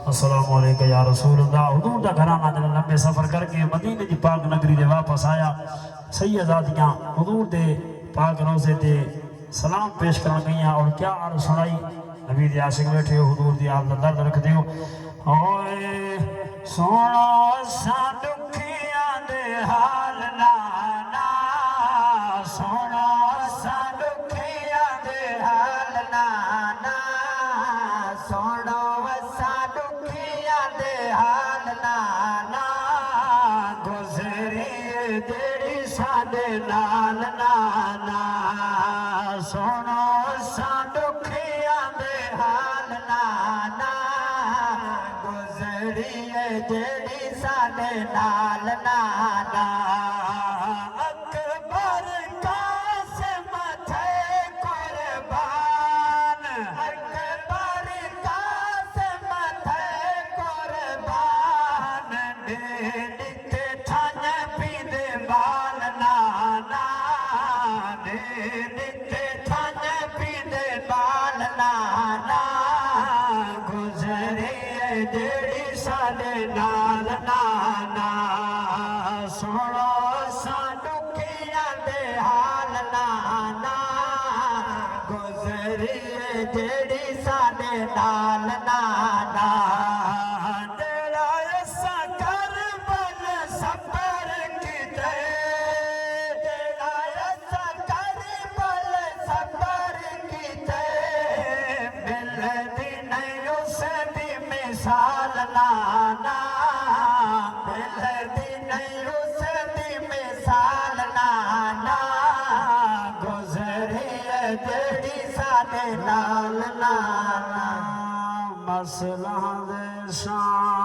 अस्सलामु अलैका या रसूल अल्लाह। हुजूर दा घराना जब लंबे सफर करके मदीने दी पाक नगरी दे वापस आया, सैयदादियां हुजूर दे पाक रोज़े ते सलाम पेश कर गईयां और क्या अर्ज़ सुनाई। नबी दे आशिक बैठे हो, हुजूर दी हाल दा दर्द रखदे हो। ओए सोनो सा दुखियां दे हाल नाना, सोनो सा दुखियां दे हाल नाना, सोनो सा दुखियां दे हाल नाना, गुज़री जेड़ी साडे नाल नाना, सोनो सा दुखियां दे हाल नाना, गुज़री जेड़ी साडे नाल नाना। अकबर कासिम थे कुर्बान, अकबर कासिम थे कुर्बान, नित्ते ठान पींदे बाल नाना, नित्ते ठान पींदे बाल नाना, गुज़री जेड़ी साडे नाल नाना, सुनो सा दुखियां दे हाल नाना, गुज़री जेड़ी साडे नाल नाना। जेड़ा असा करबल सफर कीते, जेड़ा असा करबल सफर कीते, मिलदी नहीं उस दी मिसाल नाना, मिलदी नहीं उस दी मिसाल नाना, गुज़री जेड़ी साडे नाल नाना। मसला दे शान